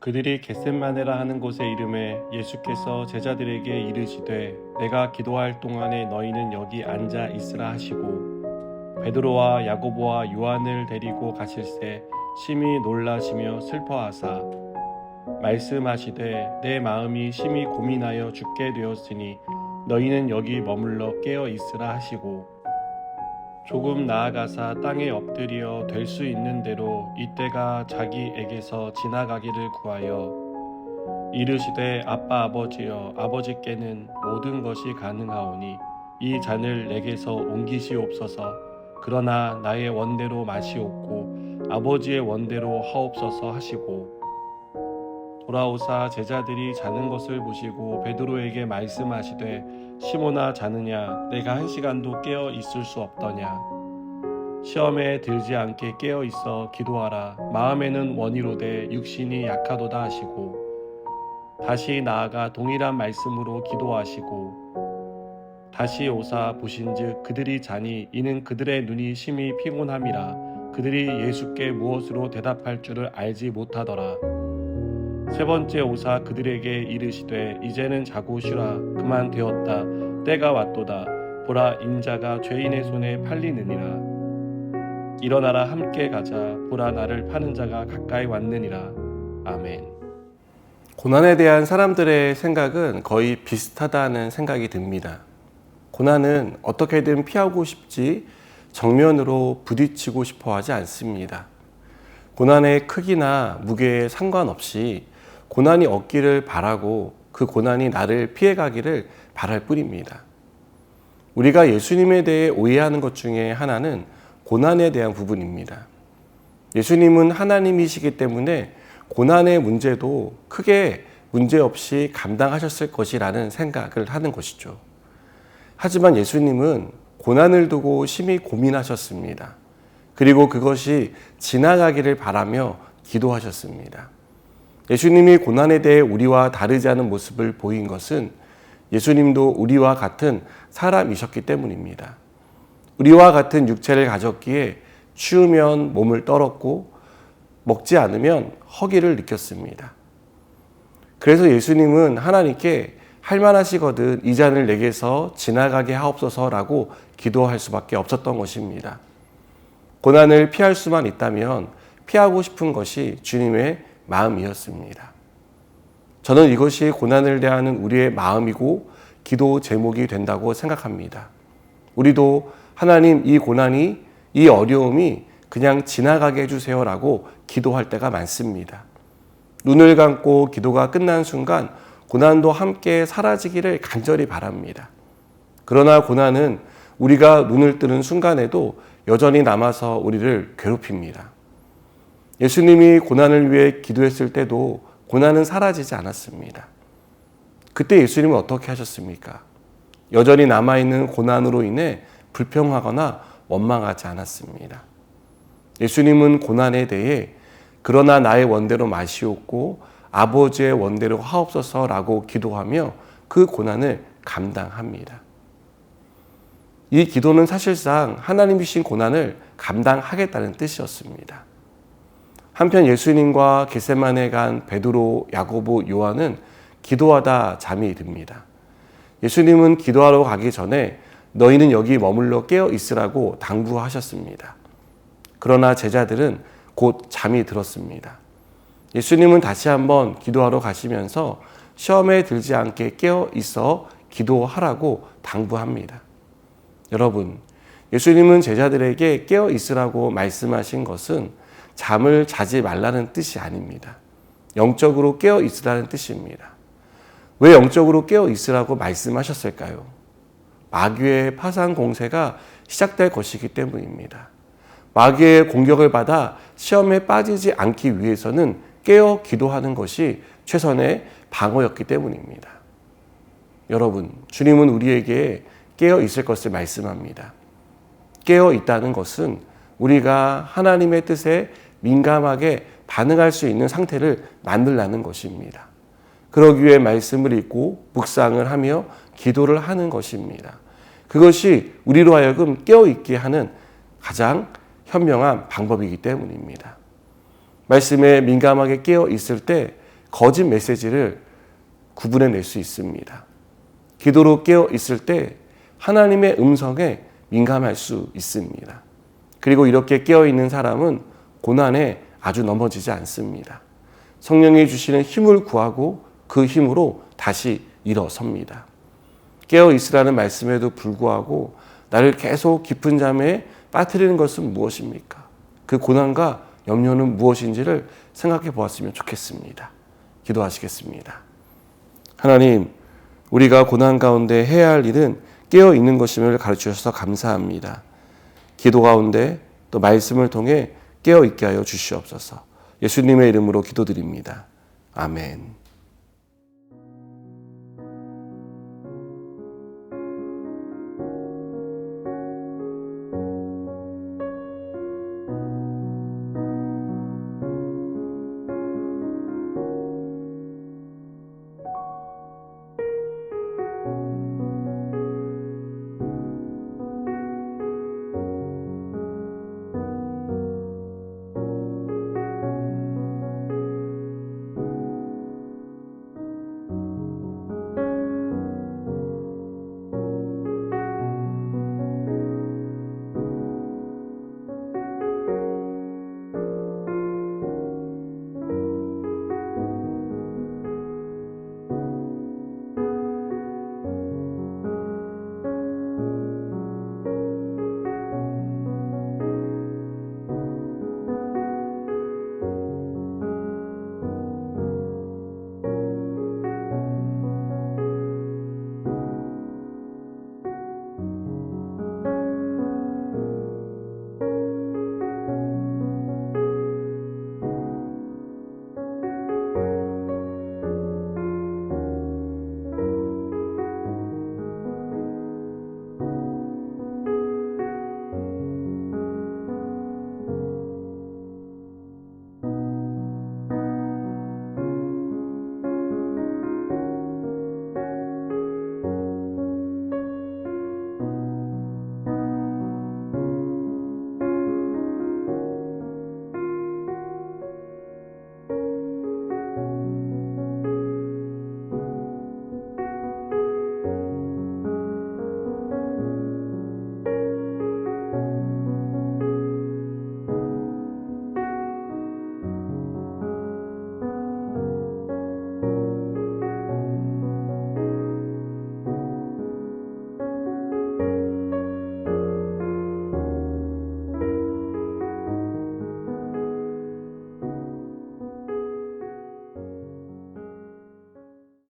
그들이 겟셋마네라 하는 곳에 이름에 예수께서 제자들에게 이르시되 내가 기도할 동안에 너희는 여기 앉아 있으라 하시고 베드로와 야고보와 요한을 데리고 가실새 심히 놀라시며 슬퍼하사 말씀하시되 내 마음이 심히 고민하여 죽게 되었으니 너희는 여기 머물러 깨어 있으라 하시고 조금 나아가사 땅에 엎드려 될 수 있는 대로 이때가 자기에게서 지나가기를 구하여 이르시되 아빠 아버지여 아버지께는 모든 것이 가능하오니 이 잔을 내게서 옮기시옵소서. 그러나 나의 원대로 마시옵고 아버지의 원대로 하옵소서 하시고 돌아오사 제자들이 자는 것을 보시고 베드로에게 말씀하시되 시몬아 자느냐 내가 1시간도 깨어 있을 수 없더냐 시험에 들지 않게 깨어 있어 기도하라 마음에는 원이로되 육신이 약하도다 하시고 다시 나아가 동일한 말씀으로 기도하시고 다시 오사 보신즉 그들이 자니 이는 그들의 눈이 심히 피곤함이라 그들이 예수께 무엇으로 대답할 줄을 알지 못하더라. 세 번째 오사 그들에게 이르시되 이제는 자고 쉬라 그만 되었다 때가 왔도다 보라 인자가 죄인의 손에 팔리느니라 일어나라 함께 가자 보라 나를 파는 자가 가까이 왔느니라. 아멘. 고난에 대한 사람들의 생각은 거의 비슷하다는 생각이 듭니다. 고난은 어떻게든 피하고 싶지 정면으로 부딪히고 싶어 하지 않습니다. 고난의 크기나 무게에 상관없이 고난이 없기를 바라고 그 고난이 나를 피해가기를 바랄 뿐입니다. 우리가 예수님에 대해 오해하는 것 중에 하나는 고난에 대한 부분입니다. 예수님은 하나님이시기 때문에 고난의 문제도 크게 문제없이 감당하셨을 것이라는 생각을 하는 것이죠. 하지만 예수님은 고난을 두고 심히 고민하셨습니다. 그리고 그것이 지나가기를 바라며 기도하셨습니다. 예수님이 고난에 대해 우리와 다르지 않은 모습을 보인 것은 예수님도 우리와 같은 사람이셨기 때문입니다. 우리와 같은 육체를 가졌기에 추우면 몸을 떨었고 먹지 않으면 허기를 느꼈습니다. 그래서 예수님은 하나님께 할만하시거든 이 잔을 내게서 지나가게 하옵소서라고 기도할 수밖에 없었던 것입니다. 고난을 피할 수만 있다면 피하고 싶은 것이 주님의 마음이었습니다. 저는 이것이 고난을 대하는 우리의 마음이고 기도 제목이 된다고 생각합니다. 우리도 하나님 이 고난이 이 어려움이 그냥 지나가게 해주세요라고 기도할 때가 많습니다. 눈을 감고 기도가 끝난 순간 고난도 함께 사라지기를 간절히 바랍니다. 그러나 고난은 우리가 눈을 뜨는 순간에도 여전히 남아서 우리를 괴롭힙니다. 예수님이 고난을 위해 기도했을 때도 고난은 사라지지 않았습니다. 그때 예수님은 어떻게 하셨습니까? 여전히 남아있는 고난으로 인해 불평하거나 원망하지 않았습니다. 예수님은 고난에 대해 그러나 나의 원대로 마시옵고 아버지의 원대로 하옵소서라고 기도하며 그 고난을 감당합니다. 이 기도는 사실상 하나님이신 고난을 감당하겠다는 뜻이었습니다. 한편 예수님과 겟세마네에 간 베드로, 야고보, 요한은 기도하다 잠이 듭니다. 예수님은 기도하러 가기 전에 너희는 여기 머물러 깨어 있으라고 당부하셨습니다. 그러나 제자들은 곧 잠이 들었습니다. 예수님은 다시 한번 기도하러 가시면서 시험에 들지 않게 깨어 있어 기도하라고 당부합니다. 여러분, 예수님은 제자들에게 깨어 있으라고 말씀하신 것은 잠을 자지 말라는 뜻이 아닙니다. 영적으로 깨어 있으라는 뜻입니다. 왜 영적으로 깨어 있으라고 말씀하셨을까요? 마귀의 파상 공세가 시작될 것이기 때문입니다. 마귀의 공격을 받아 시험에 빠지지 않기 위해서는 깨어 기도하는 것이 최선의 방어였기 때문입니다. 여러분, 주님은 우리에게 깨어 있을 것을 말씀합니다. 깨어 있다는 것은 우리가 하나님의 뜻에 민감하게 반응할 수 있는 상태를 만들라는 것입니다. 그러기 위해 말씀을 읽고 묵상을 하며 기도를 하는 것입니다. 그것이 우리로 하여금 깨어있게 하는 가장 현명한 방법이기 때문입니다. 말씀에 민감하게 깨어 있을 때 거짓 메시지를 구분해낼 수 있습니다. 기도로 깨어 있을 때 하나님의 음성에 민감할 수 있습니다. 그리고 이렇게 깨어 있는 사람은 고난에 아주 넘어지지 않습니다. 성령이 주시는 힘을 구하고 그 힘으로 다시 일어섭니다. 깨어 있으라는 말씀에도 불구하고 나를 계속 깊은 잠에 빠뜨리는 것은 무엇입니까? 그 고난과 염려는 무엇인지를 생각해 보았으면 좋겠습니다. 기도하시겠습니다. 하나님, 우리가 고난 가운데 해야 할 일은 깨어 있는 것임을 가르쳐 주셔서 감사합니다. 기도 가운데 또 말씀을 통해 깨어 있게 하여 주시옵소서. 예수님의 이름으로 기도드립니다. 아멘.